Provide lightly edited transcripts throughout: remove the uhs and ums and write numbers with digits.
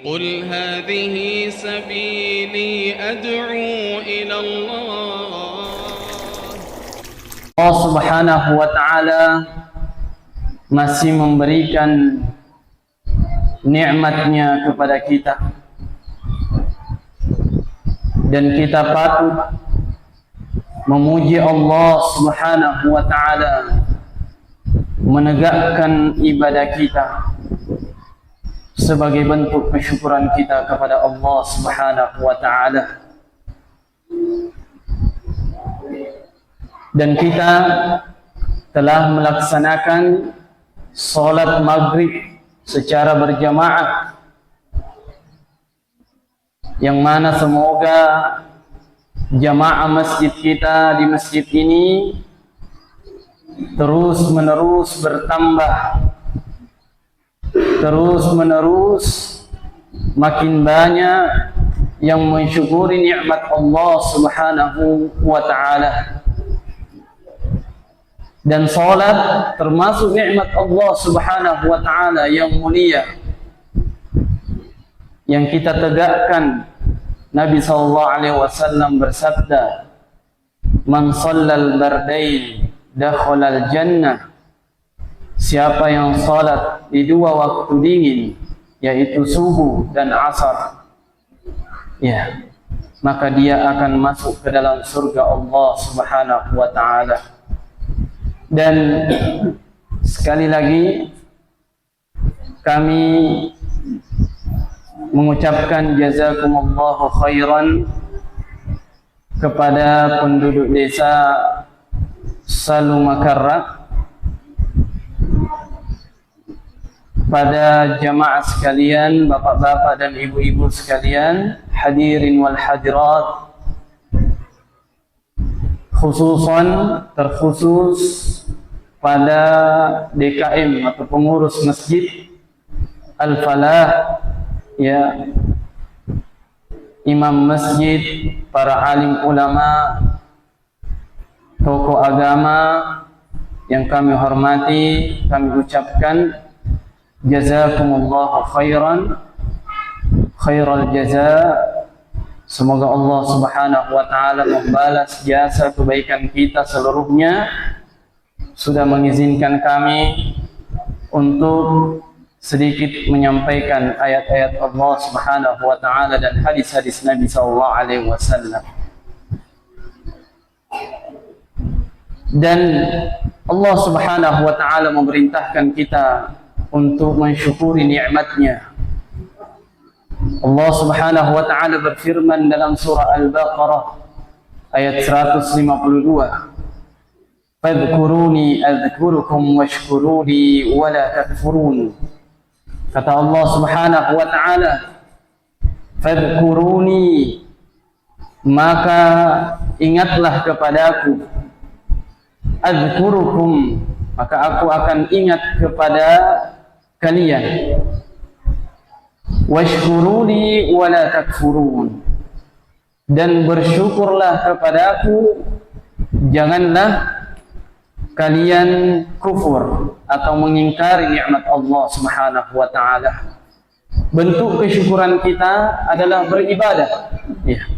قل هذه سبيلي أدعو إلى الله. Allah Subhanahu wa Ta'ala masih memberikan nikmatnya kepada kita, dan kita patut memuji Allah Subhanahu wa Ta'ala, menegakkan ibadah kita sebagai bentuk kesyukuran kita kepada Allah Subhanahu wa Ta'ala. Dan kita telah melaksanakan salat maghrib secara berjamaah, yang mana semoga jamaah masjid kita di masjid ini terus menerus bertambah, terus menerus makin banyak yang mensyukuri nikmat Allah Subhanahu wa Ta'ala. Dan salat termasuk nikmat Allah Subhanahu wa Ta'ala yang mulia, yang kita tegakkan. Nabi SAW bersabda, "Man shallal bardain dakhalal jannah." Siapa yang salat di dua waktu dingin, yaitu subuh dan asar, ya, maka dia akan masuk ke dalam surga Allah Subhanahu wa Ta'ala. Dan sekali lagi kami mengucapkan jazakumullahu khairan kepada penduduk desa Salumakarra, pada jamaah sekalian, bapak-bapak dan ibu-ibu sekalian, hadirin wal hadirat, terkhusus pada DKM atau pengurus Masjid Al-Falah, ya, imam masjid, para alim ulama, tokoh agama yang kami hormati, kami ucapkan jazakumullahu khairan, khairal jaza. Semoga Allah Subhanahu wa Ta'ala membalas jasa kebaikan kita seluruhnya. Sudah mengizinkan kami untuk sedikit menyampaikan ayat-ayat Allah Subhanahu wa Ta'ala dan hadis-hadis Nabi sallallahu alaihi wasallam. Dan Allah Subhanahu wa Ta'ala memerintahkan kita untuk mensyukuri nikmatnya. Allah Subhanahu wa Ta'ala berfirman dalam surah Al-Baqarah ayat 152, "Fadhkuruni adzkurukum washkuruli wala takfurun." Kata Allah Subhanahu wa Ta'ala, "Fadhkuruni," maka ingatlah kepadaku, "adzkurukum," maka aku akan ingat kepada kalian, "washkuruli wala takfurun," dan bersyukurlah kepadaku, janganlah kalian kufur atau mengingkari nikmat Allah Subhanahu wa Ta'ala. Bentuk kesyukuran kita adalah beribadah, ya,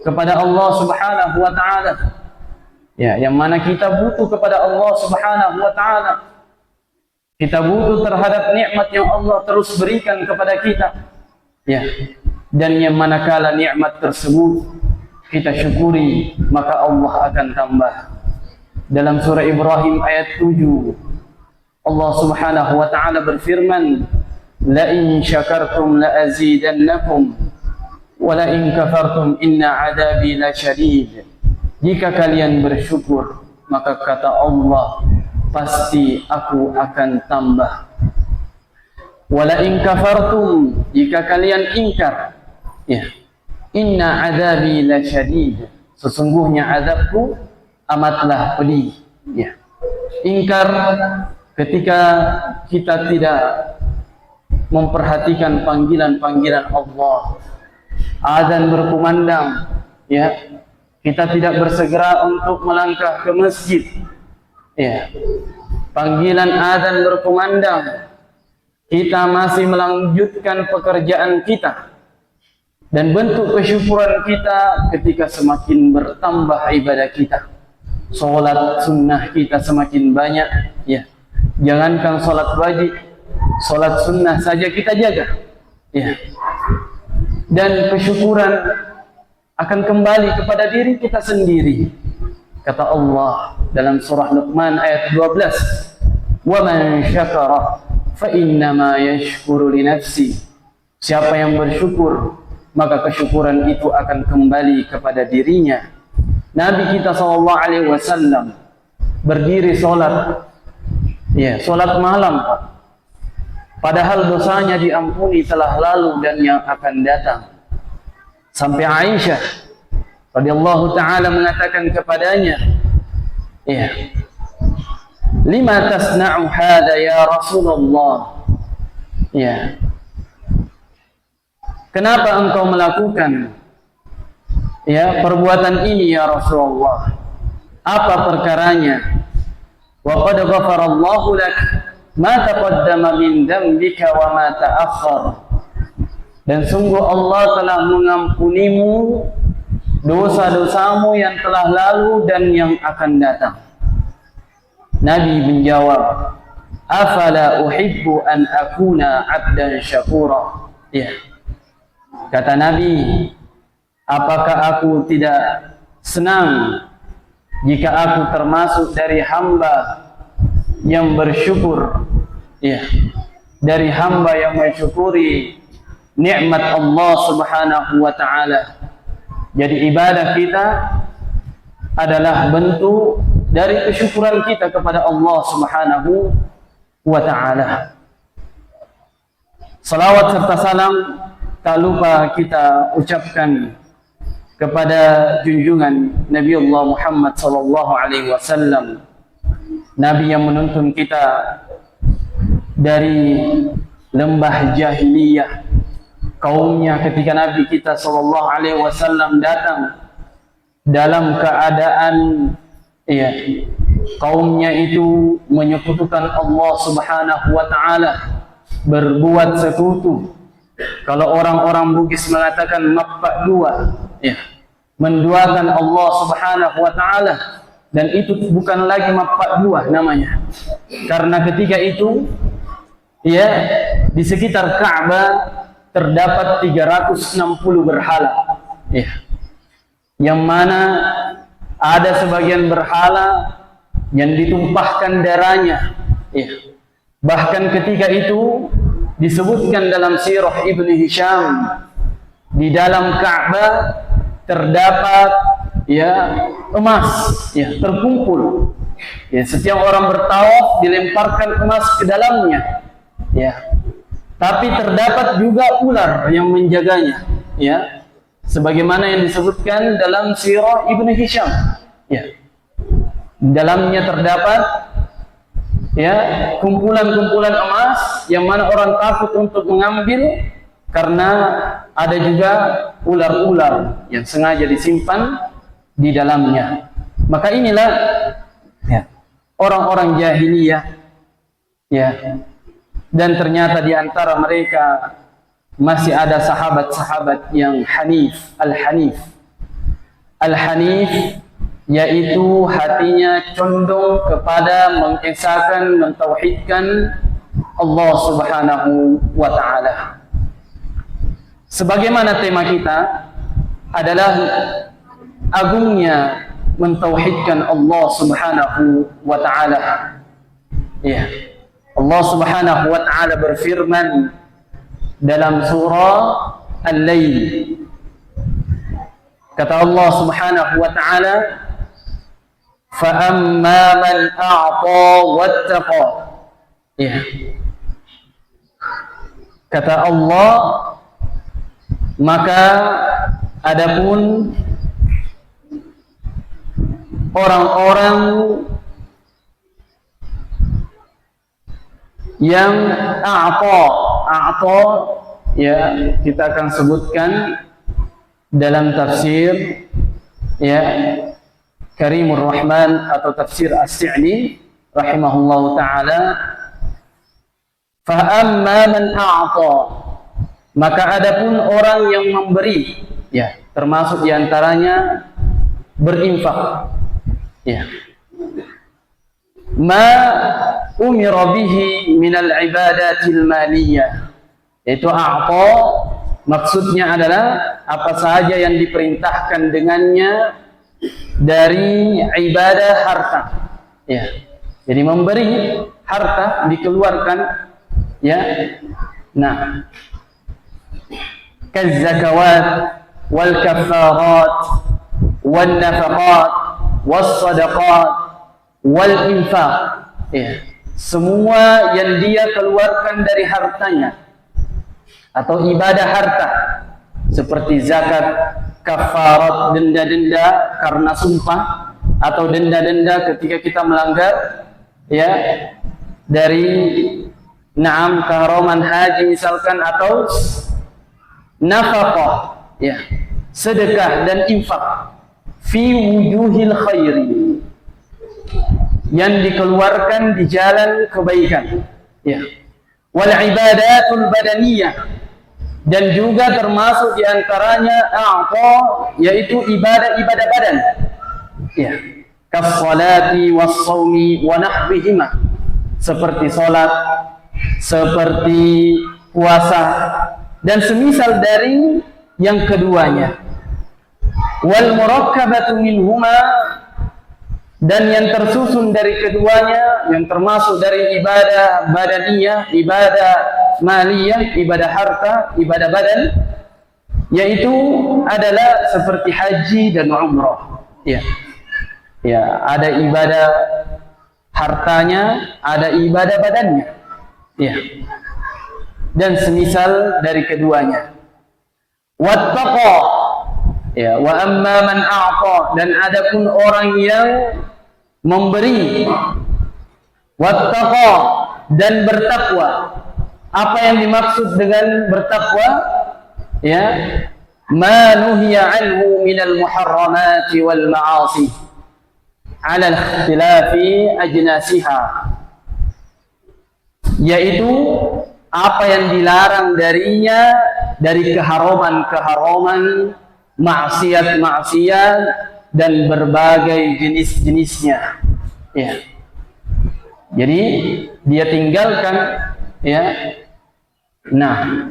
kepada Allah Subhanahu wa Ta'ala, ya, yang mana kita butuh kepada Allah Subhanahu wa Ta'ala. Kita butuh terhadap nikmat yang Allah terus berikan kepada kita, ya, dan yang manakala nikmat tersebut kita syukuri, maka Allah akan tambah. Dalam surah Ibrahim ayat 7, Allah Subhanahu wa Ta'ala berfirman, "La in syakartum la azidannakum wa la in kafartum inna adabi lasyadid." Jika kalian bersyukur, maka kata Allah, pasti aku akan tambah. Wa la in kafartum, jika kalian ingkar, ya, inna adabi lasyadid, sesungguhnya azabku amatlah pedih, ya. Ingkar ketika kita tidak memperhatikan panggilan-panggilan Allah. Azan berkumandang, ya, kita tidak bersegera untuk melangkah ke masjid, ya. Panggilan azan berkumandang, kita masih melanjutkan pekerjaan kita, dan bentuk kesyukuran kita ketika semakin bertambah ibadah kita. Salat sunnah kita semakin banyak, ya. Jangankan salat wajib, salat sunnah saja kita jaga, ya. Dan kesyukuran akan kembali kepada diri kita sendiri. Kata Allah dalam surah Luqman ayat 12, "Wa man syakara fa innama yashkuru li nafsi." Siapa yang bersyukur, maka kesyukuran itu akan kembali kepada dirinya. Nabi kita SAW berdiri sholat, ya, sholat malam, padahal dosanya diampuni telah lalu dan yang akan datang. Sampai Aisyah radhiyallahu taala mengatakan kepadanya, ya, "Lima tasna'u hadha ya Rasulullah?" Ya. Kenapa engkau melakukan, ya, perbuatan ini ya Rasulullah? Apa perkaranya? Wa qad ghafarallahu lak ma taqaddama min dhanbika wa ma ta'akhkhar. Dan sungguh Allah telah mengampunimu dosa-dosamu yang telah lalu dan yang akan datang. Nabi menjawab, "Afala uhibbu an akuna 'abdan syakura." Ya. Kata Nabi, apakah aku tidak senang jika aku termasuk dari hamba yang bersyukur, ya, dari hamba yang mensyukuri nikmat Allah Subhanahu wa taala. Jadi ibadah kita adalah bentuk dari kesyukuran kita kepada Allah Subhanahu wa taala. Salawat serta salam tak lupa kita ucapkan kepada junjungan Nabi Allah Muhammad sallallahu alaihi wasallam, Nabi yang menuntun kita dari lembah jahiliyah kaumnya ketika Nabi kita sallallahu alaihi wasallam datang dalam keadaan, ya, kaumnya itu menyekutukan Allah Subhanahu wa taala, berbuat sekutu. Kalau orang-orang Bugis mengatakan mappak dua, ya, menduakan Allah Subhanahu wa taala, dan itu bukan lagi mappak dua namanya. Karena ketika itu, ya, di sekitar Ka'bah terdapat 360 berhala, ya, yang mana ada sebagian berhala yang ditumpahkan darahnya, ya. Bahkan ketika itu disebutkan dalam sirah Ibnu Hisham, di dalam Ka'bah terdapat, ya, emas, ya, terkumpul. Ya, setiap orang bertawaf dilemparkan emas ke dalamnya, ya. Tapi terdapat juga ular yang menjaganya, ya. Sebagaimana yang disebutkan dalam sirah Ibnu Hisham, ya. Dalamnya terdapat, ya, kumpulan-kumpulan emas yang mana orang takut untuk mengambil karena ada juga ular-ular yang sengaja disimpan di dalamnya. Maka inilah, ya, orang-orang jahiliyah, ya. Dan ternyata di antara mereka masih ada sahabat-sahabat yang hanif, al-hanif. Al-hanif yaitu hatinya condong kepada mengesahkan, mentauhidkan Allah Subhanahu wa taala. Sebagaimana tema kita adalah agungnya mentauhidkan Allah Subhanahu wa taala. Ya. Allah Subhanahu wa taala berfirman dalam surah Al-Lail. Kata Allah Subhanahu wa taala, "Fa'amma man a'ta wattaqa." Ya. Kata Allah, maka adapun orang-orang yang a'ta, ya, kita akan sebutkan dalam tafsir, ya, Karimur Rahman atau tafsir As-Sa'di rahimahullahu taala, Fa amma man a'ta, maka adapun orang yang memberi, ya, termasuk diantaranya berinfak, ya. Ma umira bihi minal ibadatil maliyah, yaitu a'ta maksudnya adalah apa saja yang diperintahkan dengannya dari ibadah harta, ya. Jadi memberi harta dikeluarkan, ya. Nah, kaz-zakawat wal kaffarat wan nafaqat was sadaqat wal infaq, ya. Semua yang dia keluarkan dari hartanya atau ibadah harta seperti zakat, kafarat, denda-denda karena sumpah atau denda-denda ketika kita melanggar, ya, dari na'am keharaman haji misalkan, atau nafaqah, ya, sedekah dan infak fi wujuhil khairi, yang dikeluarkan di jalan kebaikan, ya. Wal ibadatul badaniyah, dan juga termasuk diantaranya a'ta, yaitu ibadah-ibadah badan, ya, kas-salati was-shaumi wa nahwihima, seperti salat, seperti puasa dan semisal dari yang keduanya. Wal murakkabatu minhuma, dan yang tersusun dari keduanya, yang termasuk dari ibadah badaniyah, ibadah maliyah, ibadah harta, ibadah badan, yaitu adalah seperti haji dan umrah, ya. Ya, ada ibadah hartanya, ada ibadah badannya, ya. Dan semisal dari keduanya. Wattaqa, ya, wa amma man a'ta, dan adapun orang yang memberi, wattaqa, dan bertakwa. Apa yang dimaksud dengan bertakwa? Ya, ma nuhiya anhu minal muharramati wal ma'asi ala ikhtilafi ajnasiha, yaitu apa yang dilarang darinya dari keharaman-keharaman, maksiat-maksiat dan berbagai jenis-jenisnya, ya. Jadi dia tinggalkan, ya. Nah,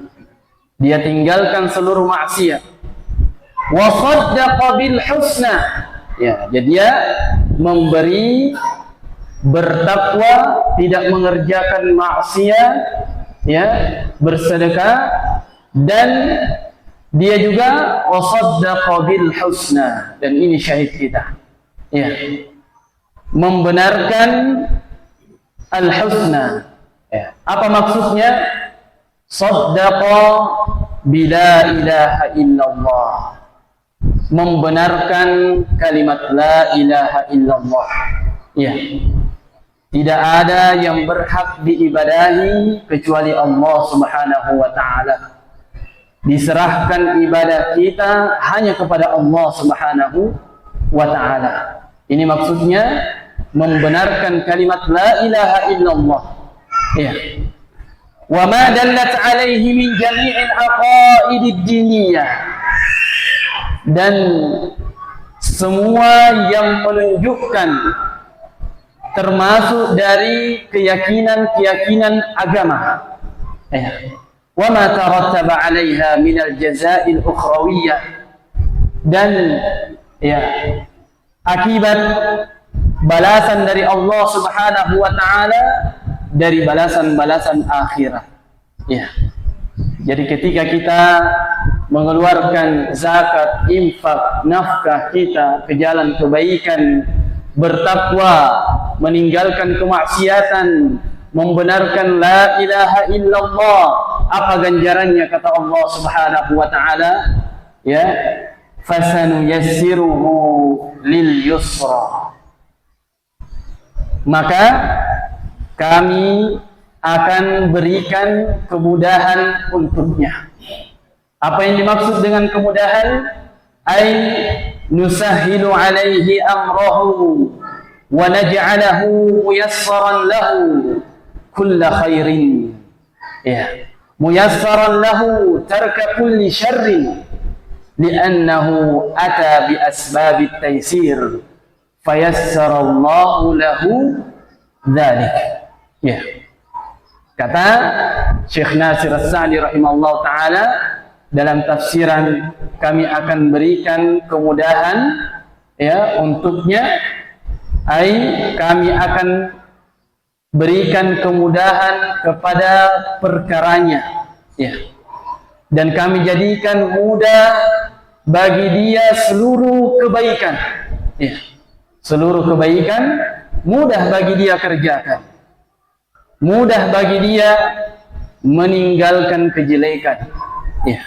dia tinggalkan seluruh maksiat. Wa saddaqa bil husna, ya. Jadi dia memberi, bertakwa, tidak mengerjakan maksiat, ya, bersedekah, dan dia juga wasaddaqa bil husna, dan ini syahid kita, ya, membenarkan al husna, ya. Apa maksudnya? Saddaqa bila ilaha illallah, membenarkan kalimat la ilaha illallah, ya. Tidak ada yang berhak diibadahi kecuali Allah Subhanahu wa ta'ala. Diserahkan ibadah kita hanya kepada Allah Subhanahu wa ta'ala. Ini maksudnya membenarkan kalimat la ilaha illallah, ya. Wa ma dallat alaihi min jami'il aqaidid diniyah, dan semua yang menunjukkan termasuk dari keyakinan-keyakinan agama, ya. Wa ma tarattaba 'alaiha min al-jaza'il ukhrawiyyah, dan, ya, akibat balasan dari Allah Subhanahu wa ta'ala, dari balasan-balasan akhirat, ya. Jadi ketika kita mengeluarkan zakat, infak, nafkah kita ke jalan kebaikan, bertakwa, meninggalkan kemaksiatan, membenarkan la ilaha illallah, apa ganjarannya kata Allah Subhanahu wa ta'ala, ya, fasanuyassiruhu lil yusra, maka kami akan berikan kemudahan untuknya. Apa yang dimaksud dengan kemudahan? Ay nusahhilu alaihi amrahu wa naj'alahu muyassaran lahu kulla khairin, Ya. Muyassaran lahu tarka kulli syarrin li'annahu ata bi asbabit taysir fayassarallahu lahu dzalik. Ya. Kata Syekh Nasir As-Sa'di rahimahullah taala dalam tafsiran, kami akan berikan kemudahan ya untuknya, kami akan berikan kemudahan kepada perkaranya ya, dan kami jadikan mudah bagi dia seluruh kebaikan ya, seluruh kebaikan mudah bagi dia kerjakan, mudah bagi dia meninggalkan kejelekan ya,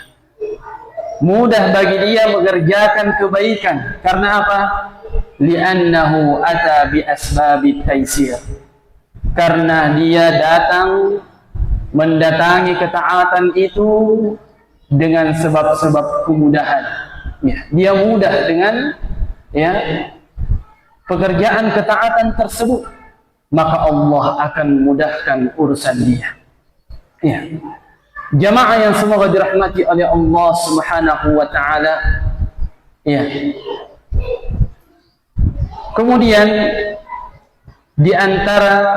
mudah bagi dia mengerjakan kebaikan. Karena apa? Li'annahu ata bi asbabit taysir, karena dia datang mendatangi ketaatan itu dengan sebab-sebab kemudahan ya. Dia mudah dengan ya pekerjaan ketaatan tersebut, maka Allah akan mudahkan urusan dia ya. Jamaah yang semoga dirahmati oleh Allah Subhanahu wa taala ya. Kemudian di antara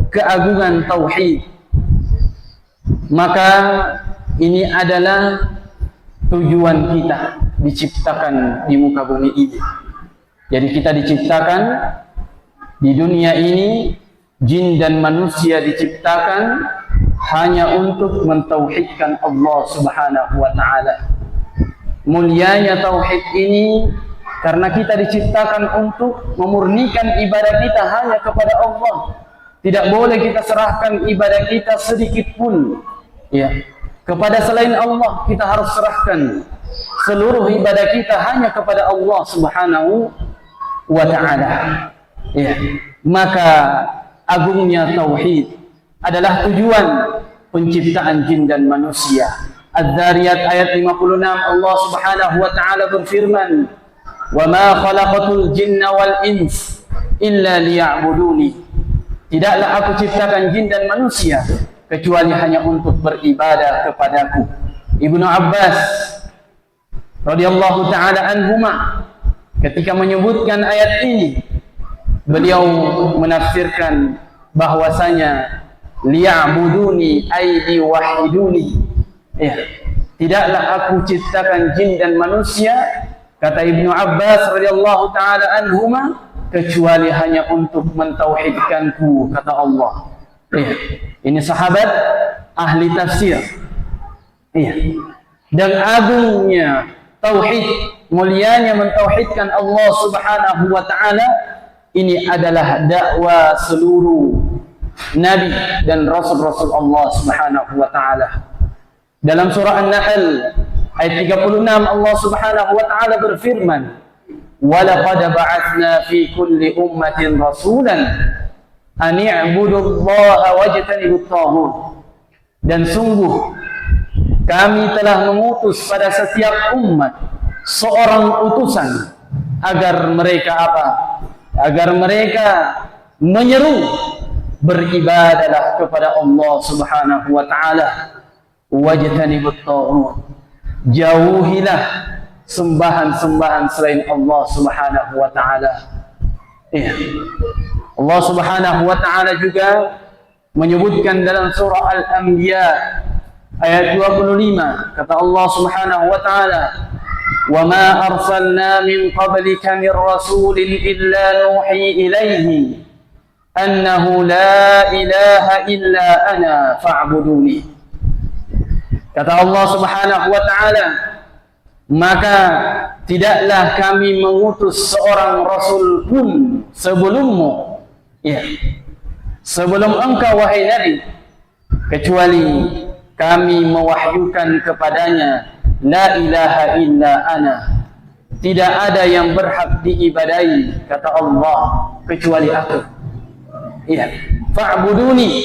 keagungan tauhid, maka ini adalah tujuan kita diciptakan di muka bumi ini. Jadi kita diciptakan di dunia ini, jin dan manusia diciptakan hanya untuk mentauhidkan Allah Subhanahu wa taala. Mulianya tauhid ini karena kita diciptakan untuk memurnikan ibadah kita hanya kepada Allah. Tidak boleh kita serahkan ibadah kita sedikit pun ya kepada selain Allah. Kita harus serahkan seluruh ibadah kita hanya kepada Allah Subhanahu wa taala ya. Maka agungnya tauhid adalah tujuan penciptaan jin dan manusia. Az-Zariyat ayat 56, Allah Subhanahu wa taala berfirman, "Wa ma khalaqatul jinna wal ins illa liya'buduni." Tidaklah aku ciptakan jin dan manusia kecuali hanya untuk beribadah kepadaku. Ibnu Abbas radhiyallahu taala anhuma ketika menyebutkan ayat ini, beliau menafsirkan bahwasanya liya'buduni ay liwahiduni ya, tidaklah aku ciptakan jin dan manusia, kata Ibnu Abbas radhiyallahu taala anhuma, kecuali hanya untuk mentauhidkanku, kata Allah ya. Ini sahabat ahli tafsir ya. Dan agungnya tauhid, mulianya mentauhidkan Allah Subhanahu wa taala, ini adalah dakwah seluruh nabi dan rasul-rasul Allah Subhanahu wa taala. Dalam surah An-Nahl ayat 36 Allah Subhanahu wa taala berfirman, "Wa laqad ba'atsna fi kulli ummatin rasulan an i'budullaha wajtanibut taghut." Dan sungguh kami telah mengutus pada setiap umat seorang utusan agar mereka apa? Agar mereka menyeru beribadahlah kepada Allah Subhanahu wa taala, wajtanibut taghut, jauhilah sembahan-sembahan selain Allah Subhanahu wa taala. Ya. Allah Subhanahu wa taala juga menyebutkan dalam surah Al-Anbiya ayat 25, kata Allah Subhanahu wa taala, "Wa ma arsalna min qablika min rasulin illa nuhi ilaihi annahu la ilaha illa ana fa'buduni." Kata Allah Subhanahu wa taala, maka tidaklah kami mengutus seorang rasul pun sebelummu ya, sebelum engkau wahai Nabi, kecuali kami mewahyukan kepadanya, la ilaha illa ana, tidak ada yang berhak diibadahi, kata Allah, kecuali aku ya. Fa'buduni,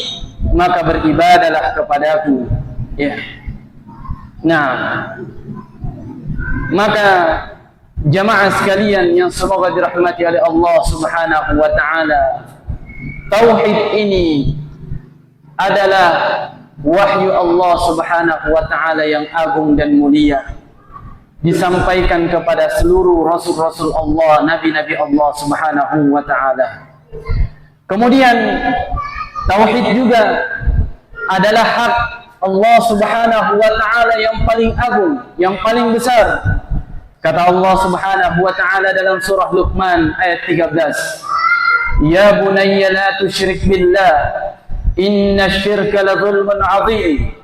maka beribadalah kepadaku ya. Nah, maka jamaah sekalian yang semoga dirahmati oleh Allah Subhanahu wa taala, tauhid ini adalah wahyu Allah Subhanahu wa taala yang agung dan mulia disampaikan kepada seluruh rasul-rasul Allah, nabi-nabi Allah Subhanahu wa taala. Kemudian tauhid juga adalah hak Allah Subhanahu wa taala yang paling agung, yang paling besar. Kata Allah Subhanahu wa taala dalam surah Luqman ayat 13, "Ya bunayya la tusyrik billah, inna syirka la zulmun 'adzim."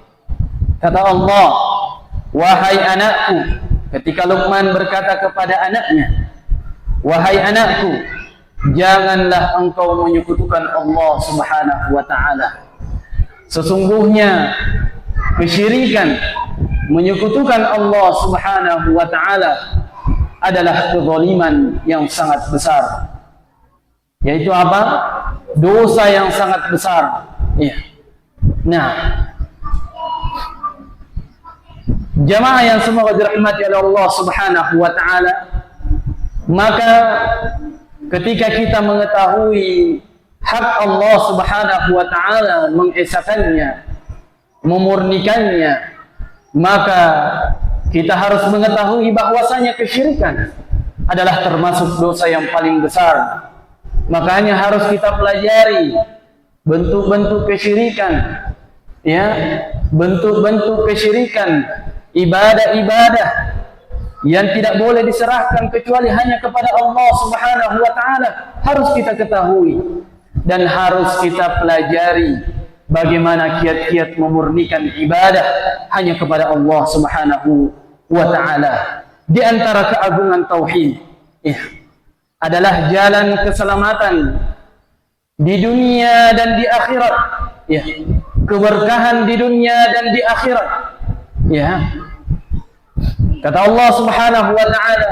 Kata Allah, wahai anakku, ketika Luqman berkata kepada anaknya, wahai anakku, janganlah engkau menyekutukan Allah Subhanahu wa taala. Sesungguhnya kesyirikan, menyekutukan Allah Subhanahu wa taala adalah kezaliman yang sangat besar. Yaitu apa? Dosa yang sangat besar. Ya. Nah, jamaah yang semoga dirahmati oleh Allah Subhanahu wa taala, maka ketika kita mengetahui hak Allah Subhanahu wa taala, mengesakannya, memurnikannya, maka kita harus mengetahui bahwasanya kesyirikan adalah termasuk dosa yang paling besar. Makanya harus kita pelajari bentuk-bentuk kesyirikan, ya, bentuk-bentuk kesyirikan, ibadah-ibadah yang tidak boleh diserahkan kecuali hanya kepada Allah Subhanahu wa taala harus kita ketahui dan harus kita pelajari bagaimana kiat-kiat memurnikan ibadah hanya kepada Allah Subhanahu wa taala. Di antara keagungan tauhid, ya, adalah jalan keselamatan di dunia dan di akhirat, ya, keberkahan di dunia dan di akhirat, ya. Kata Allah Subhanahu wa taala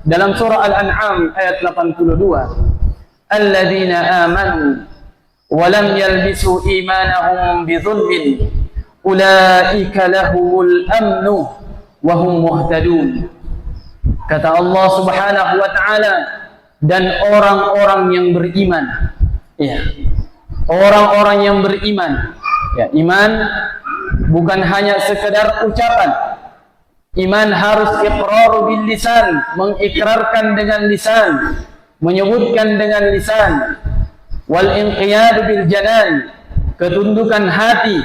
dalam surah Al-An'am ayat 82, "Alladzina amanu wa lam yalbisu imanahum bidzulmin, ulaika lahumul amnu wa hum muhtadun." Kata Allah Subhanahu wa taala, dan orang-orang yang beriman, ya, orang-orang yang beriman, ya, iman bukan hanya sekedar ucapan. Iman harus iqrar bil lisan, mengikrarkan dengan lisan, menyebutkan dengan lisan. Wal inqiyad bil janan, ketundukan hati,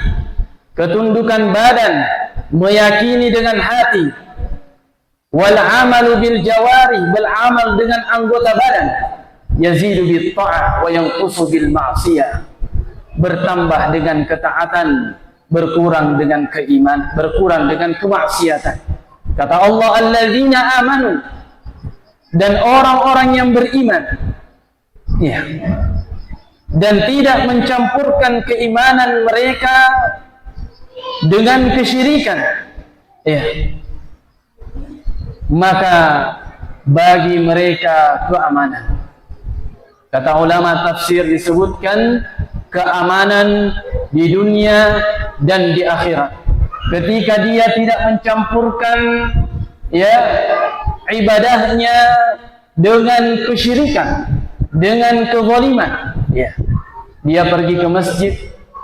ketundukan badan, meyakini dengan hati. Wal amalu bil jawari, beramal dengan anggota badan. Yazidu bit ta'ah wa yanqusu bil ma'siyah, bertambah dengan ketaatan, berkurang dengan keiman, berkurang dengan kemaksiatan. Kata Allah, alladzina amanu, dan orang-orang yang beriman, ya, dan tidak mencampurkan keimanan mereka dengan kesyirikan, ya, maka bagi mereka keamanan. Kata ulama tafsir disebutkan keamanan di dunia dan di akhirat. Ketika dia tidak mencampurkan, ya, ibadahnya dengan kesyirikan, dengan kezaliman, ya. Dia pergi ke masjid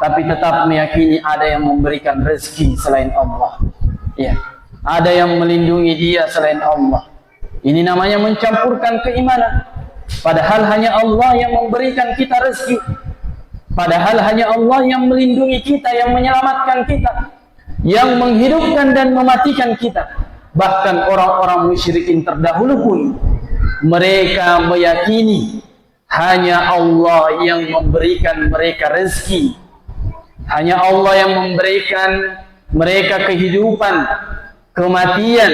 tapi tetap meyakini ada yang memberikan rezeki selain Allah, ya. Ada yang melindungi dia selain Allah. Ini namanya mencampurkan keimanan. Padahal hanya Allah yang memberikan kita rezeki. Padahal hanya Allah yang melindungi kita, yang menyelamatkan kita, yang menghidupkan dan mematikan kita. Bahkan orang-orang musyrikin terdahulu pun mereka meyakini hanya Allah yang memberikan mereka rezeki. Hanya Allah yang memberikan mereka kehidupan, kematian,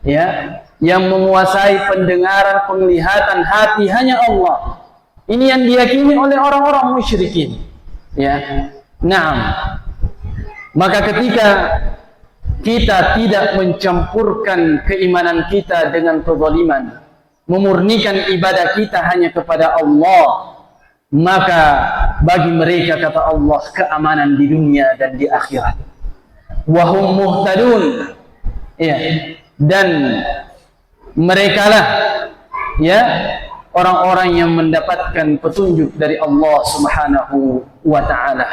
ya, yang menguasai pendengaran, penglihatan, hati, hanya Allah. Ini yang diyakini oleh orang-orang musyrikin, ya. Naam. Maka ketika kita tidak mencampurkan keimanan kita dengan kezaliman, memurnikan ibadah kita hanya kepada Allah, maka bagi mereka, kata Allah, keamanan di dunia dan di akhirat. Wa hum muhtadun, ya, dan merekalah, ya, orang-orang yang mendapatkan petunjuk dari Allah Subhanahu wa taala.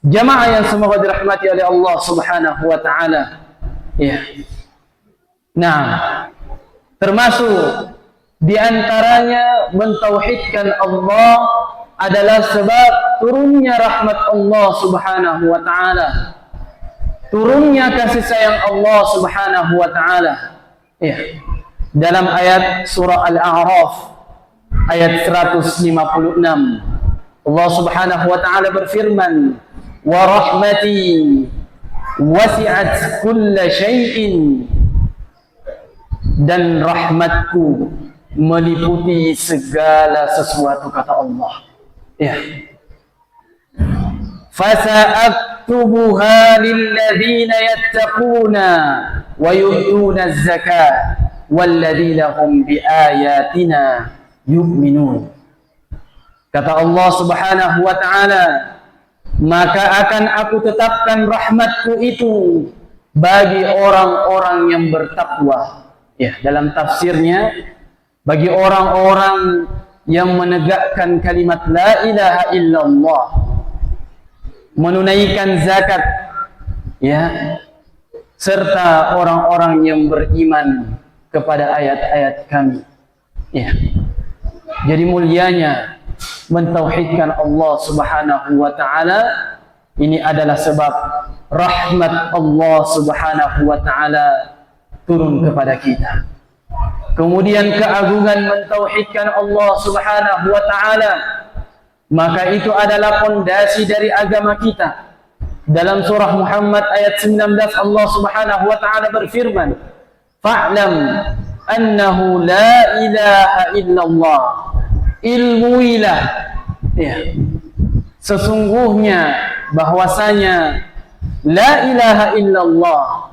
Jamaah yang semoga dirahmati oleh Allah Subhanahu wa taala. Ya. Nah, termasuk di antaranya mentauhidkan Allah adalah sebab turunnya rahmat Allah Subhanahu wa taala. Turunnya kasih sayang Allah Subhanahu wa taala. Ya. Dalam ayat surah Al-A'raf ayat 156, Allah Subhanahu wa taala berfirman, "Wa rahmati wasi'at kulla syai'in." Dan rahmatku meliputi segala sesuatu, kata Allah. Ya. Fasa'aktubuha lilladzina yattaquna wa yu'tuna az-zakata walladzina hum biayatina yu'minun. Kata Allah Subhanahu wa taala, maka akan aku tetapkan rahmatku itu bagi orang-orang yang bertakwa. Ya, dalam tafsirnya, bagi orang-orang yang menegakkan kalimat la ilaha illallah, menunaikan zakat, ya, serta orang-orang yang beriman kepada ayat-ayat kami. Ya. Jadi mulianya mentauhidkan Allah Subhanahu wa taala ini adalah sebab rahmat Allah Subhanahu wa taala turun kepada kita. Kemudian keagungan mentauhidkan Allah Subhanahu wa taala, maka itu adalah pondasi dari agama kita. Dalam surah Muhammad ayat 19 Allah Subhanahu wa taala berfirman, "Fa'lam annahu la ilaha illallah." Ilmuilah, ya, sesungguhnya bahwasanya la ilaha illallah,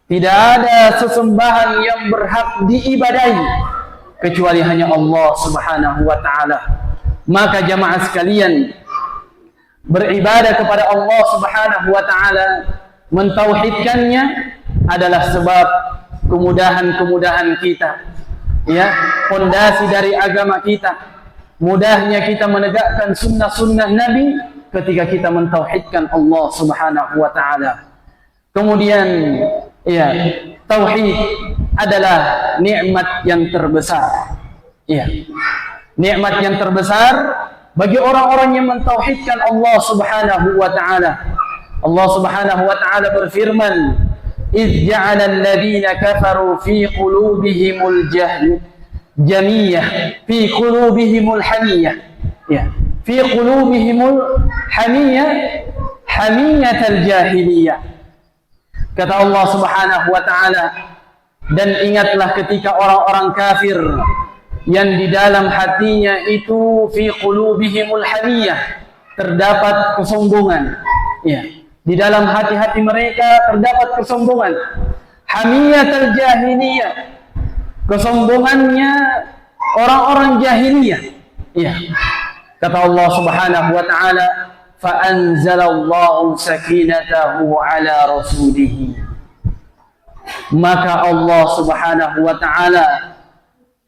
tidak ada sesembahan yang berhak diibadahi kecuali hanya Allah Subhanahu wa taala. Maka jamaah sekalian, beribadah kepada Allah Subhanahu wa taala, mentauhidkannya adalah sebab kemudahan-kemudahan kita, ya, pondasi dari agama kita. Mudahnya kita menegakkan sunnah-sunnah Nabi ketika kita mentauhidkan Allah Subhanahu wa taala. Kemudian, ya, tauhid adalah nikmat yang terbesar. Ya. Nikmat yang terbesar bagi orang-orang yang mentauhidkan Allah Subhanahu wa taala. Allah Subhanahu wa taala berfirman, إذ جعل الذين كفروا في قلوبهم الجمية في قلوبهم الحمية في قلوبهم الحمية حمية الجاهلية. Kata Allah Subhanahu wa taala, dan ingatlah ketika orang-orang kafir yang di dalam hatinya itu fi qulubihimul hamiyah, terdapat kesombongan, ya. Di dalam hati-hati mereka terdapat kesombongan. Hamiyatul jahiliyah. Kesombongannya orang-orang jahiliyah. Ya. Kata Allah Subhanahu wa taala, fa anzalallahu sakinatahu ala rasulih. Maka Allah Subhanahu wa taala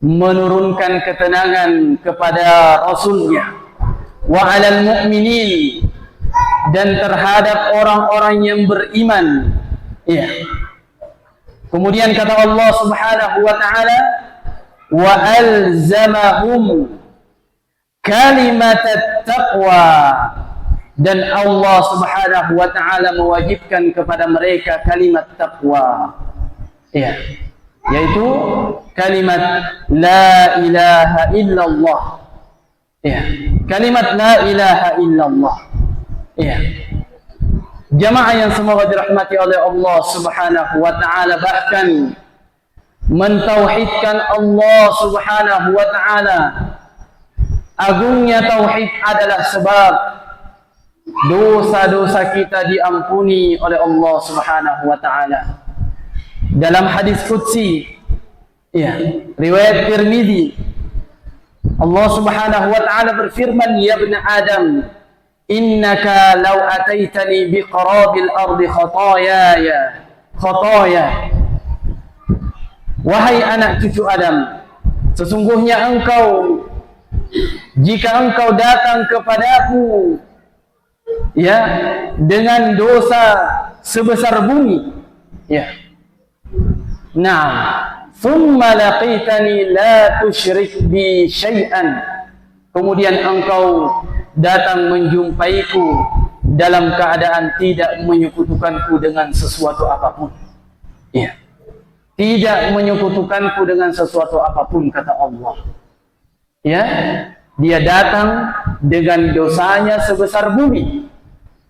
menurunkan ketenangan kepada rasulnya, wa alal mu'minin, dan terhadap orang-orang yang beriman. Ya. Kemudian kata Allah Subhanahu wa taala, wa alzamahum kalimatat taqwa, dan Allah Subhanahu wa taala mewajibkan kepada mereka kalimat taqwa. Ya. Yaitu kalimat la ilaha illallah. Ya. Kalimat la ilaha illallah. Ya. Jamaah yang semoga dirahmati oleh Allah Subhanahu wa taala, bahkan mentauhidkan Allah Subhanahu wa taala, agungnya tauhid adalah sebab dosa-dosa kita diampuni oleh Allah Subhanahu wa taala. Dalam hadis qudsi, ya, riwayat Tirmidzi, Allah Subhanahu wa taala berfirman, ya ibn Adam, innaka law ataitani biqarabil ardi khataaya. Wahai anak cucu Adam, sesungguhnya engkau, jika engkau datang kepadaku ya, dengan dosa sebesar bumi, ya. Nah, thumma laqitani la tusyrik bi syai'an. Kemudian engkau datang menjumpaiku dalam keadaan tidak menyekutukanku dengan sesuatu apapun. Ya. Tidak menyekutukanku dengan sesuatu apapun, kata Allah. Ya, dia datang dengan dosanya sebesar bumi.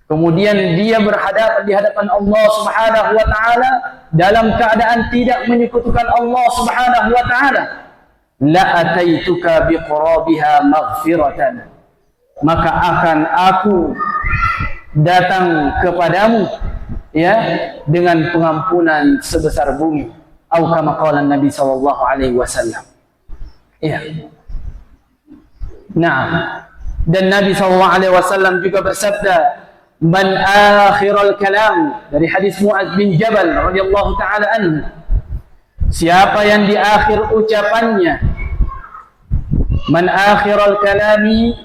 Kemudian dia berhadapan di hadapan Allah Subhanahu wa taala dalam keadaan tidak menyekutukan Allah Subhanahu wa taala. La ataituka biqurabiha maghfiratan. Maka akan aku datang kepadamu, ya, dengan pengampunan sebesar bumi. Atau kama qala Nabi sallallahu alaihi wasallam. Ya. Nah, dan Nabi sallallahu alaihi wasallam juga bersabda, "Man akhiral kalam," dari hadis Mu'adz bin Jabal radhiyallahu taala anhu. Siapa yang di akhir ucapannya, man akhiral kalami,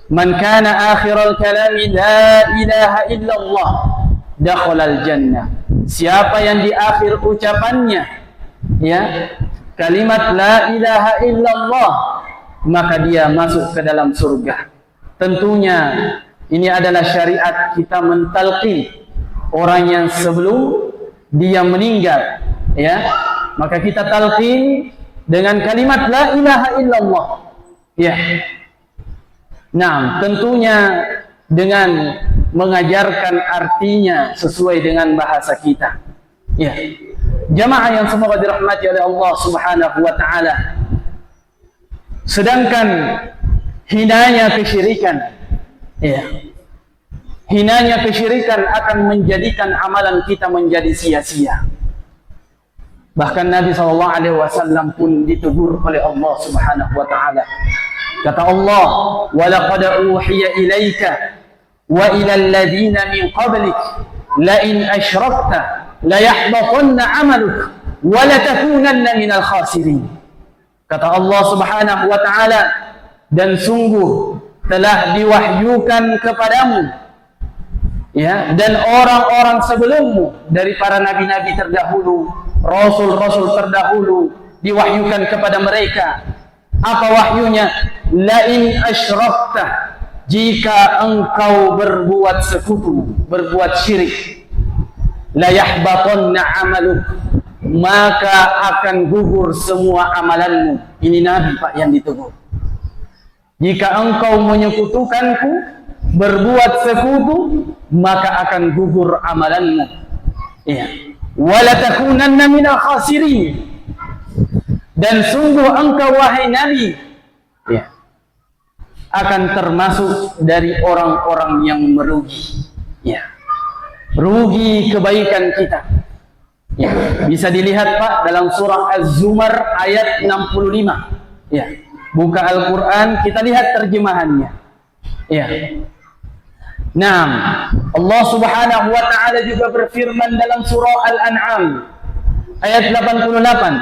man kana akhiral kalami la ilaha illallah dakhalal jannah. Siapa yang di akhir ucapannya, ya, kalimat la ilaha illallah, maka dia masuk ke dalam surga. Tentunya ini adalah syariat kita mentalqin orang yang sebelum dia meninggal, ya. Maka kita talqin dengan kalimat la ilaha illallah, ya. Nah, tentunya dengan mengajarkan artinya sesuai dengan bahasa kita, ya. Jamaah yang semoga dirahmati oleh Allah Subhanahu wa taala. Sedangkan hinanya kesyirikan, ya, hinanya kesyirikan akan menjadikan amalan kita menjadi sia-sia. Bahkan Nabi SAW pun ditegur oleh Allah Subhanahu wa taala. Kata Allah, "Wa laqad uhiya ilaika wa ila alladhina min qablik la in asyrakta la yahbatanna 'amaluk wa la takunanna minal khasirin." Kata Allah Subhanahu wa taala, dan sungguh telah diwahyukan kepadamu, ya, dan orang-orang sebelummu dari para nabi-nabi terdahulu, rasul-rasul terdahulu, diwahyukan kepada mereka. Apa wahyunya? La in asyrakta, jika engkau berbuat sekutu, berbuat syirik, la yahbatanna 'amaluk, maka akan gugur semua amalanmu. Ini Nabi, Pak, yang ditegur. Jika engkau menyekutukanku, berbuat sekutu, maka akan gugur amalanmu. Ya. Wala takunanna minal khasirin. Dan sungguh engkau, wahai Nabi, ya, akan termasuk dari orang-orang yang merugi. Ya. Rugi kebaikan kita. Ya. Bisa dilihat, Pak, dalam surah Az-Zumar ayat 65. Ya. Buka Al-Quran, kita lihat terjemahannya. Ya. Nah, Allah Subhanahu wa taala juga berfirman dalam surah Al-An'am ayat 88,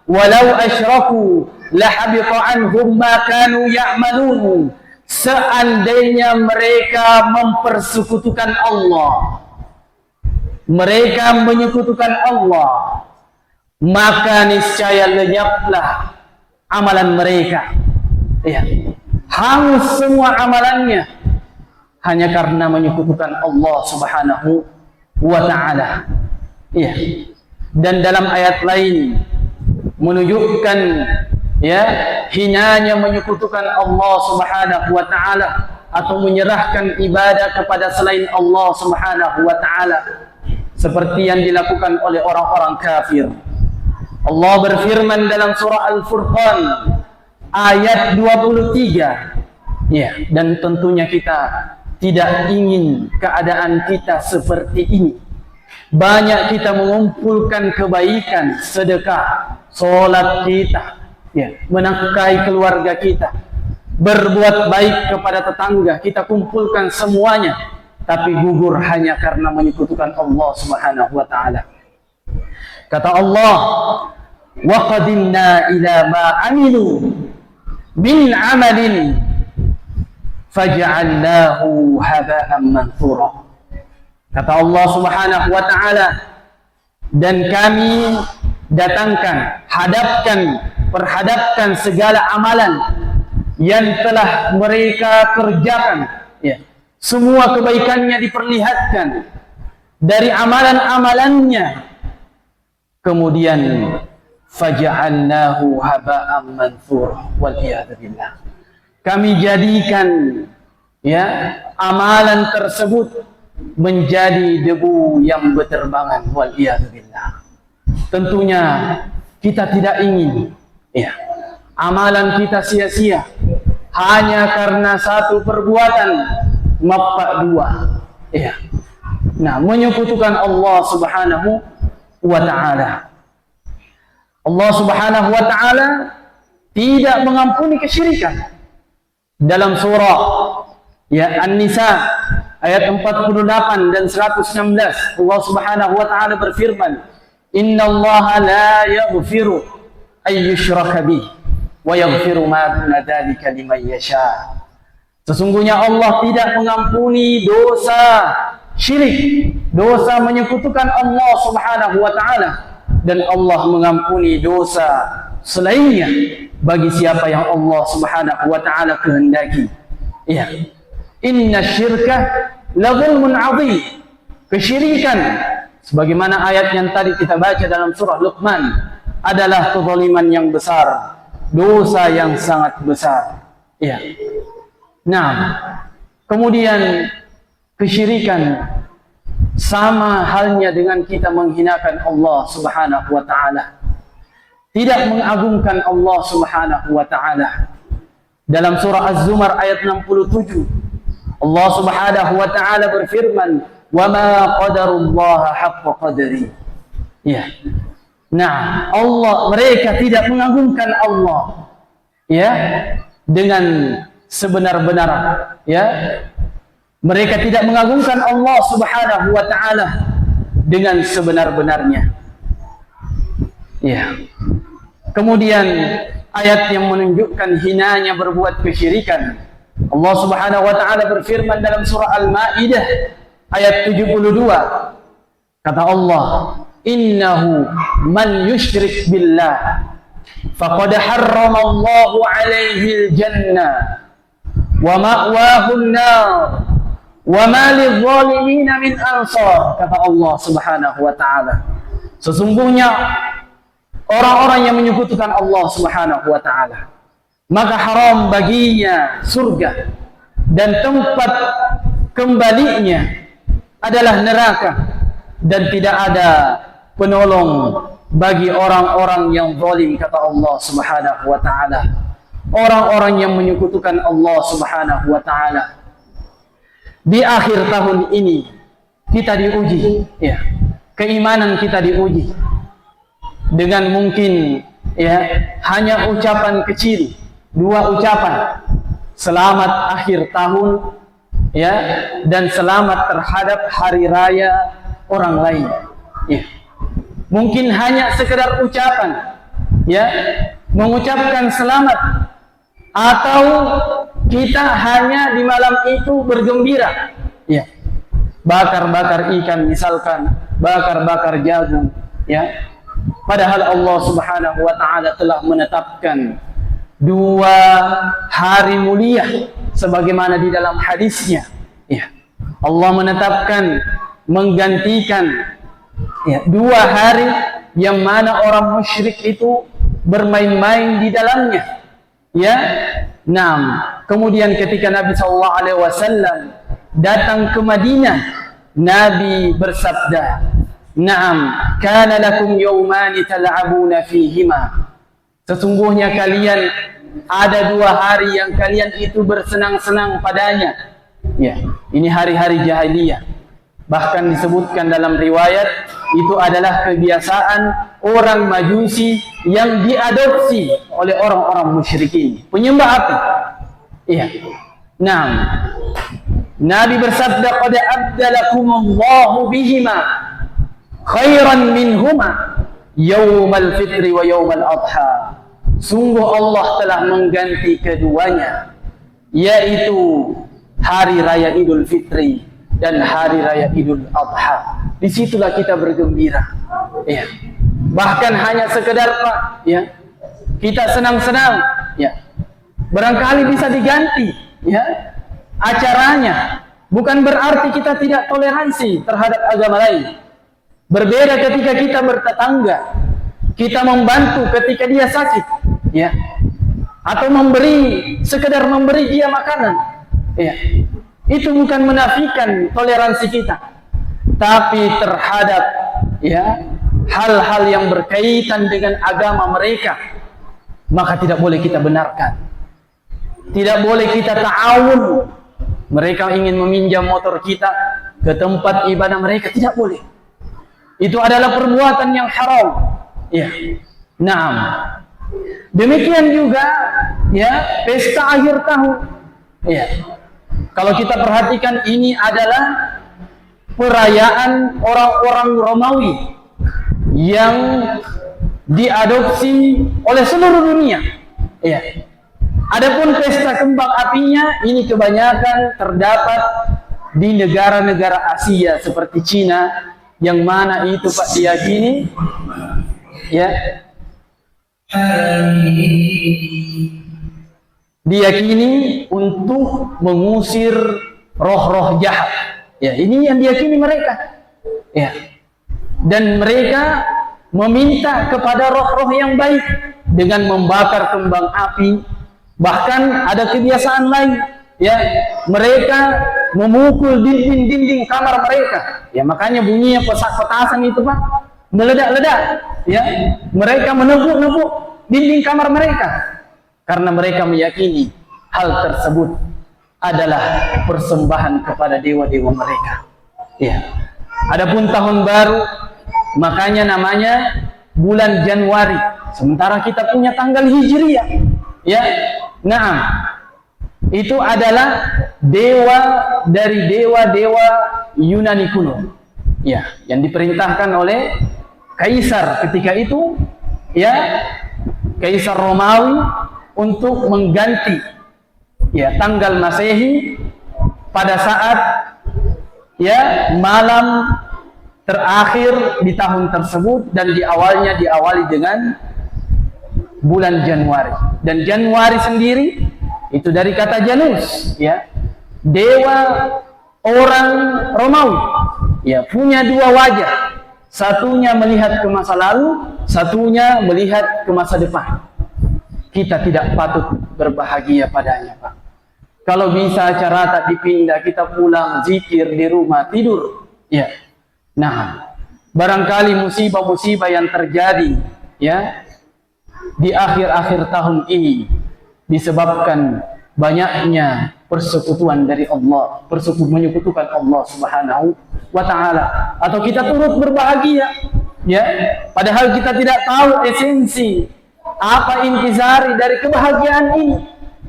"Walau asyraku lahabita anhum ma kanu ya'malun." Seandainya mereka mempersekutukan Allah, mereka menyekutukan Allah, maka niscaya lenyaplah amalan mereka. Ya. Hangus semua amalannya hanya karena menyekutukan Allah Subhanahu wa taala. Ya. Dan dalam ayat lain menunjukkan, ya, hinanya menyekutukan Allah Subhanahu wa taala atau menyerahkan ibadah kepada selain Allah Subhanahu wa taala, seperti yang dilakukan oleh orang-orang kafir. Allah berfirman dalam surah Al-Furqan ayat 23, ya, dan tentunya kita tidak ingin keadaan kita seperti ini. Banyak kita mengumpulkan kebaikan, sedekah, solat kita, ya, menafkahi keluarga kita, berbuat baik kepada tetangga, kita kumpulkan semuanya, tapi gugur hanya karena menyekutukan Allah Subhanahu wa taala. Kata Allah, "Wa qadimna ila ma amilu min amalin faj'alnahu haba'an manthura. Kata Allah Subhanahu wa ta'ala, dan kami datangkan, perhadapkan segala amalan yang telah mereka kerjakan, ya, semua kebaikannya diperlihatkan dari amalan-amalannya, kemudian faja'alnahu haba'an manthura wal iyad billah. Kami jadikan, ya, amalan tersebut menjadi debu yang berterbangan wal iyad billah. Tentunya kita tidak ingin, ya, amalan kita sia-sia hanya karena satu perbuatan mapak dua, ya. Nah, menyekutukan Allah Subhanahu wa ta'ala. Allah Subhanahu wa ta'ala tidak mengampuni kesyirikan. Dalam surah, ya, An-Nisa ayat 48 dan 116, Allah Subhanahu wa ta'ala berfirman, innallaha la yaghfiru ay yushraka bih wa yaghfiru ma duna dzalika liman yasha. Sesungguhnya Allah tidak mengampuni dosa syirik, dosa menyekutukan Allah Subhanahu wa ta'ala, dan Allah mengampuni dosa selainnya bagi siapa yang Allah Subhanahu wa ta'ala kehendaki. Ya. Inna syirka la zulmun 'adzim. Kesyirikan, sebagaimana ayat yang tadi kita baca dalam surah Luqman, adalah kezaliman yang besar, dosa yang sangat besar. Ya. Nah, kemudian kesyirikan sama halnya dengan kita menghinakan Allah Subhanahu wa ta'ala, tidak mengagungkan Allah Subhanahu wa ta'ala. Dalam surah Az-Zumar ayat 67, Allah Subhanahu wa ta'ala berfirman, wa ma qadarullaha haqqa qadri. Ya. Nah, mereka tidak mengagungkan Allah, ya, dengan sebenar-benar, ya. Mereka tidak mengagungkan Allah Subhanahu wa ta'ala dengan sebenar-benarnya. Ya. Kemudian ayat yang menunjukkan hinanya berbuat kesyirikan, Allah Subhanahu wa ta'ala berfirman dalam surah Al-Maidah ayat 72. Kata Allah, innahu man yushrik billah faqad harrama Allahu alaihi al-jannah wa ma'wahu an-nar wa ma lidh-dhalimin min ansar. Kata Allah Subhanahu wa ta'ala, sesungguhnya orang-orang yang menyekutukan Allah Subhanahu wa ta'ala, maka haram baginya surga, dan tempat kembalinya adalah neraka, dan tidak ada penolong bagi orang-orang yang zalim. Kata Allah Subhanahu wa ta'ala, orang-orang yang menyekutukan Allah Subhanahu wa ta'ala. Di akhir tahun ini kita diuji, ya, keimanan kita diuji dengan mungkin, ya, hanya ucapan kecil, 2 ucapan, selamat akhir tahun, ya, dan selamat terhadap hari raya orang lain, ya. Mungkin hanya sekedar ucapan, ya, mengucapkan selamat, atau kita hanya di malam itu bergembira, ya, bakar-bakar ikan misalkan, bakar-bakar jagung, ya. Padahal Allah Subhanahu wa ta'ala telah menetapkan 2 hari mulia sebagaimana di dalam hadisnya, ya. Allah menetapkan, menggantikan, ya, 2 hari yang mana orang musyrik itu bermain-main di dalamnya, ya. Nah, kemudian ketika Nabi SAW datang ke Madinah, Nabi bersabda, "Na'am, kana lakum yawmani tal'abuna fihima." Sesungguhnya kalian ada 2 hari yang kalian itu bersenang-senang padanya. Ya, ini hari-hari jahiliyah. Bahkan disebutkan dalam riwayat itu adalah kebiasaan orang Majusi yang diadopsi oleh orang-orang musyrikin, penyembah api. Iya. Nah, Nabi bersabda, "Qad abdalakumullahu bihima khairan minhuma yaumal fitri wa yaumal adha." Sungguh Allah telah mengganti keduanya yaitu hari raya Idul Fitri dan hari raya Idul Adha. Disitulah kita bergembira. Ya. Bahkan hanya sekedar Pak, ya, kita senang-senang, ya, barangkali bisa diganti, ya, acaranya. Bukan berarti kita tidak toleransi terhadap agama lain. Berbeda ketika kita bertetangga, kita membantu ketika dia sakit, ya, atau sekedar memberi dia makanan, ya. Itu bukan menafikan toleransi kita, tapi terhadap, ya, hal-hal yang berkaitan dengan agama mereka, maka tidak boleh kita benarkan. Tidak boleh kita ta'awun. Mereka ingin meminjam motor kita ke tempat ibadah mereka, tidak boleh. Itu adalah perbuatan yang haram. Ya. Naam. Demikian juga, ya, pesta akhir tahun. Ya. Kalau kita perhatikan, ini adalah perayaan orang-orang Romawi yang diadopsi oleh seluruh dunia. Ya. Adapun pesta kembang apinya ini kebanyakan terdapat di negara-negara Asia seperti Cina, yang mana itu Pak diyakini, ya, diyakini untuk mengusir roh-roh jahat. Ya, ini yang diyakini mereka. Ya. Dan mereka meminta kepada roh-roh yang baik dengan membakar kembang api. Bahkan ada kebiasaan lain, ya, mereka memukul dinding-dinding kamar mereka. Ya, makanya bunyinya petak-petasan itu Pak, meledak-ledak. Ya, mereka menepuk-nepuk dinding kamar mereka karena mereka meyakini hal tersebut adalah persembahan kepada dewa-dewa mereka. Ya. Adapun tahun baru, makanya namanya bulan Januari, sementara kita punya tanggal Hijriah. Ya, naam. Itu adalah dewa dari dewa-dewa Yunani kuno. Ya, yang diperintahkan oleh kaisar ketika itu, ya, kaisar Romawi, untuk mengganti, ya, tanggal Masehi pada saat, ya, malam terakhir di tahun tersebut, dan diawali dengan bulan Januari. Dan Januari sendiri itu dari kata Janus, ya, dewa orang Romawi, ya, punya dua wajah, satunya melihat ke masa lalu, satunya melihat ke masa depan. Kita tidak patut berbahagia padanya, Pak. Kalau bisa acara tak dipindah, kita pulang zikir di rumah, tidur, ya. Nah, barangkali musibah-musibah yang terjadi, ya, di akhir-akhir tahun ini disebabkan banyaknya persekutuan dari Allah, menyekutukan Allah Subhanahu wa Ta'ala, atau kita turut berbahagia, ya, padahal kita tidak tahu esensi apa intisari dari kebahagiaan ini.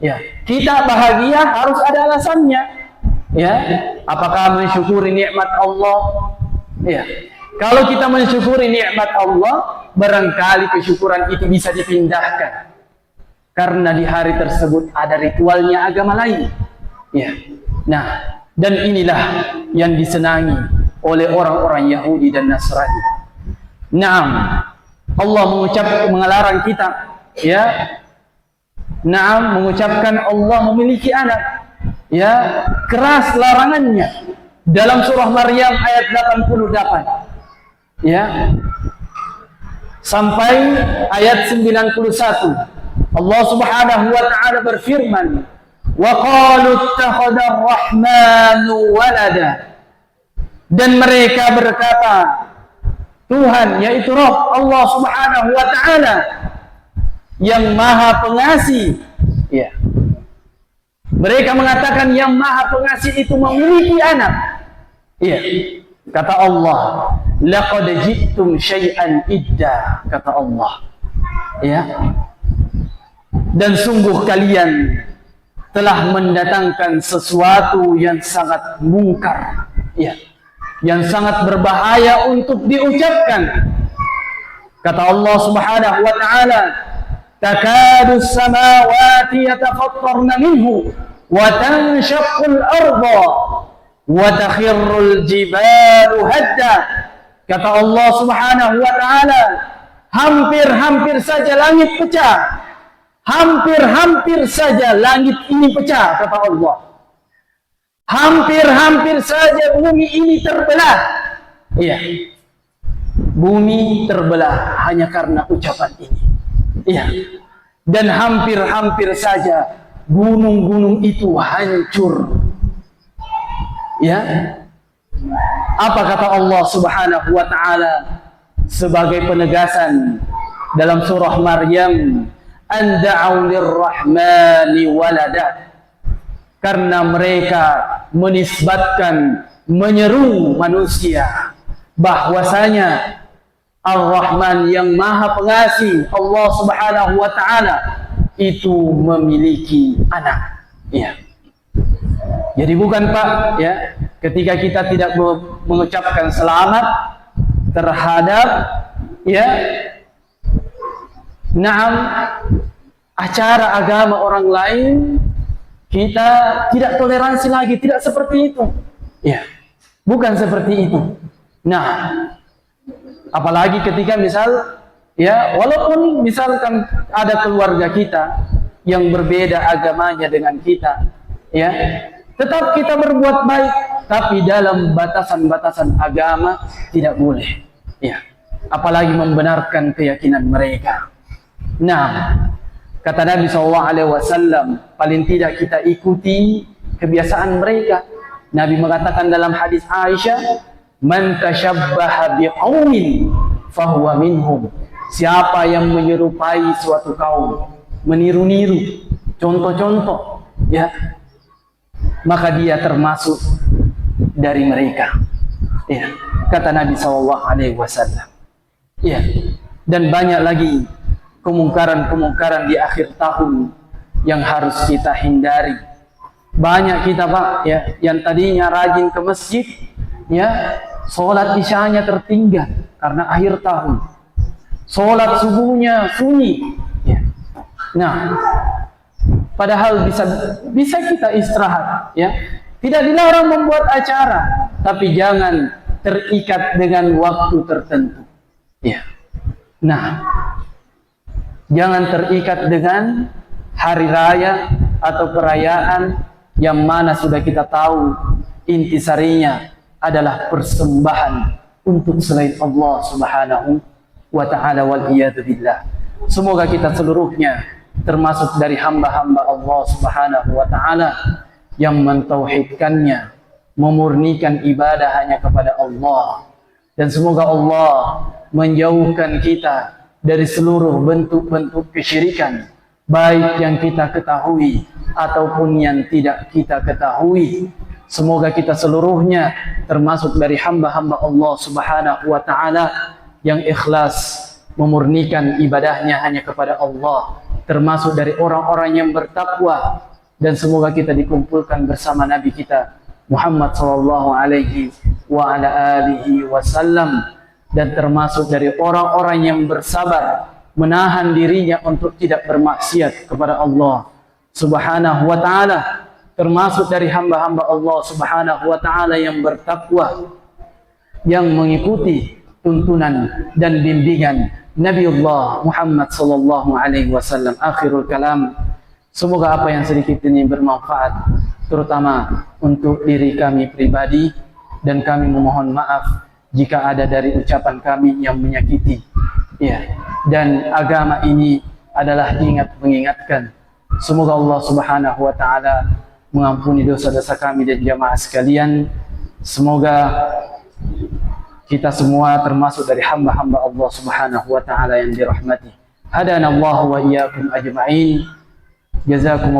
Ya, kita bahagia harus ada alasannya. Ya, apakah mensyukuri nikmat Allah? Ya, kalau kita mensyukuri nikmat Allah, barangkali kesyukuran itu bisa dipindahkan karena di hari tersebut ada ritualnya agama lain. Ya. Nah, dan inilah yang disenangi oleh orang-orang Yahudi dan Nasrani. Naam, Allah mengelarang kita, ya. Naam, mengucapkan Allah memiliki anak. Ya, keras larangannya dalam surah Maryam ayat 88. Ya. Sampai ayat 91. Allah Subhanahu wa Ta'ala berfirman, "Wa qalu ittakhadha ar-rahmanu walada." Dan mereka berkata, Tuhan, yaitu Rabb Allah Subhanahu wa Ta'ala yang Maha Pengasih, ya. Mereka mengatakan yang Maha Pengasih itu memiliki anak. Ya. Kata Allah, laqad ji'tum syai'an idda, kata Allah. Ya. Dan sungguh kalian telah mendatangkan sesuatu yang sangat mungkar, ya, yang sangat berbahaya untuk diucapkan. Kata Allah Subhanahu wa Ta'ala, takadu as-samawati yatafattarna minhu wa tanshaqqul arda wa takhirrul jibalu hadda. Kata Allah Subhanahu wa taala, hampir-hampir saja langit pecah. Hampir-hampir saja langit ini pecah, kata Allah. Hampir-hampir saja bumi ini terbelah. Iya. Bumi terbelah hanya karena ucapan ini. Iya. Dan hampir-hampir saja gunung-gunung itu hancur. Ya. Apa kata Allah Subhanahu wa taala sebagai penegasan dalam surah Maryam, an da'u lirrahmani walada, karena mereka menisbatkan, menyeru manusia bahwasanya Ar-Rahman yang Maha Pengasih, Allah Subhanahu wa taala itu memiliki anak. Ya. Jadi bukan Pak, ya, ketika kita tidak mengucapkan selamat terhadap ya acara agama orang lain, kita tidak toleransi lagi, tidak seperti itu. Ya, bukan seperti itu. Nah, apalagi ketika misal, ya, walaupun misalkan ada keluarga kita yang berbeda agamanya dengan kita, ya, tetap kita berbuat baik, tapi dalam batasan-batasan agama tidak boleh. Ya, apalagi membenarkan keyakinan mereka. Nah, kata Nabi SAW, paling tidak kita ikuti kebiasaan mereka. Nabi mengatakan dalam hadis Aisyah, man tashabbaha biqaumin fahuwa minhum. Siapa yang menyerupai suatu kaum, meniru-niru, contoh-contoh, ya, maka dia termasuk dari mereka. Ya, kata Nabi SAW. Ya, dan banyak lagi kemungkaran-kemungkaran di akhir tahun yang harus kita hindari. Banyak kita Pak, ya, yang tadinya rajin ke masjid, ya, sholat isyanya tertinggal karena akhir tahun. Sholat subuhnya sunyi. Ya. Nah, padahal bisa kita istirahat, ya. Tidak dilarang membuat acara, tapi jangan terikat dengan waktu tertentu. Ya. Nah, jangan terikat dengan hari raya atau perayaan yang mana sudah kita tahu intisarinya adalah persembahan untuk selain Allah Subhanahu wa ta'ala, wal iyadu billah. Semoga kita seluruhnya termasuk dari hamba-hamba Allah Subhanahu wa ta'ala yang mentauhidkannya, memurnikan ibadah hanya kepada Allah. Dan semoga Allah menjauhkan kita dari seluruh bentuk-bentuk kesyirikan, baik yang kita ketahui ataupun yang tidak kita ketahui. Semoga kita seluruhnya termasuk dari hamba-hamba Allah Subhanahu wa ta'ala yang ikhlas memurnikan ibadahnya hanya kepada Allah, termasuk dari orang-orang yang bertakwa. Dan semoga kita dikumpulkan bersama Nabi kita Muhammad sallallahu alaihi wa ala alihi wasallam, dan termasuk dari orang-orang yang bersabar menahan dirinya untuk tidak bermaksiat kepada Allah Subhanahu wa ta'ala, termasuk dari hamba-hamba Allah Subhanahu wa ta'ala yang bertakwa, yang mengikuti tuntunan dan bimbingan Nabiullah Muhammad sallallahu alaihi wasallam. Akhirul kalam, semoga apa yang sedikit ini bermanfaat, terutama untuk diri kami pribadi, dan kami memohon maaf jika ada dari ucapan kami yang menyakiti. Ya, dan agama ini adalah mengingatkan. Semoga Allah Subhanahu wa ta'ala mengampuni dosa-dosa kami dan jamaah sekalian. Semoga kita semua termasuk dari hamba-hamba Allah Subhanahu wa ta'ala yang dirahmati. Hadanallahu wa iyyakum ajma'in. Jazakumullah.